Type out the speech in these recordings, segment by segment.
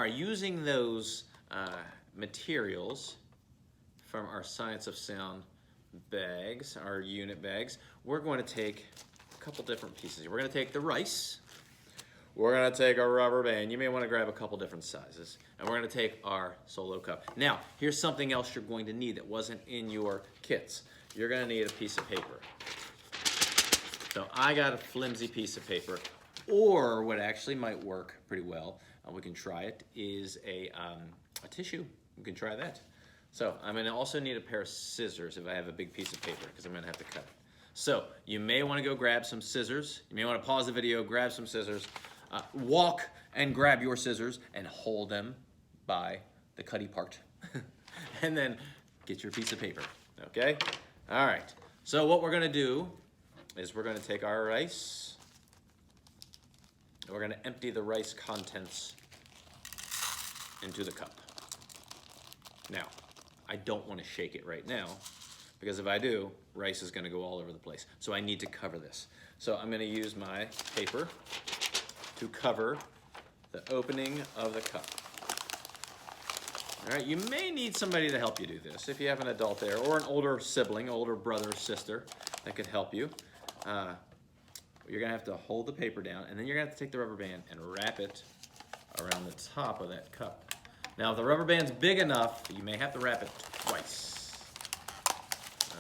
right, using those materials from our Science of Sound bags, our unit bags, we're going to take a couple different pieces. We're going to take the rice. We're going to take a rubber band. You may want to grab a couple different sizes. And we're going to take our solo cup. Now, here's something else you're going to need that wasn't in your kits. You're going to need a piece of paper. So I got a flimsy piece of paper. Or what actually might work pretty well, we can try it, is a tissue. We can try that. So I'm going to also need a pair of scissors if I have a big piece of paper, because I'm going to have to cut it. So you may want to go grab some scissors. You may want to pause the video, grab some scissors, walk and grab your scissors and hold them by the cutty part. And then get your piece of paper, okay? All right, so what we're going to do is we're going to take our rice, and we're going to empty the rice contents into the cup. Now, I don't want to shake it right now, because if I do, rice is going to go all over the place. So I need to cover this. So I'm going to use my paper to cover the opening of the cup. All right, you may need somebody to help you do this. If you have an adult there, or an older sibling, older brother or sister that could help you. You're going to have to hold the paper down, and then you're going to have to take the rubber band and wrap it around the top of that cup. Now, if the rubber band's big enough, you may have to wrap it twice.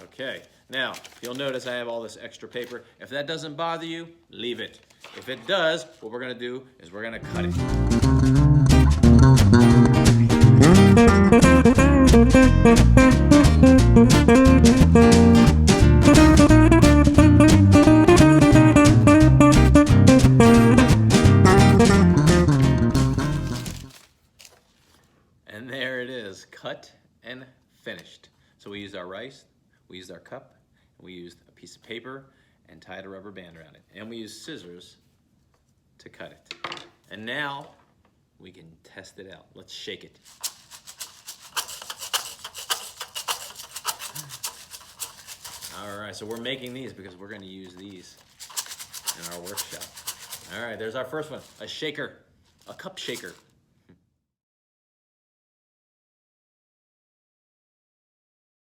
Okay, now, you'll notice I have all this extra paper. If that doesn't bother you, leave it. If it does, what we're going to do is we're going to cut it. And there it is, cut and finished. So we used our rice, we used our cup, we used a piece of paper and tied a rubber band around it. And we used scissors to cut it. And now we can test it out. Let's shake it. All right, so we're making these because we're going to use these in our workshop. All right, there's our first one, a shaker, a cup shaker.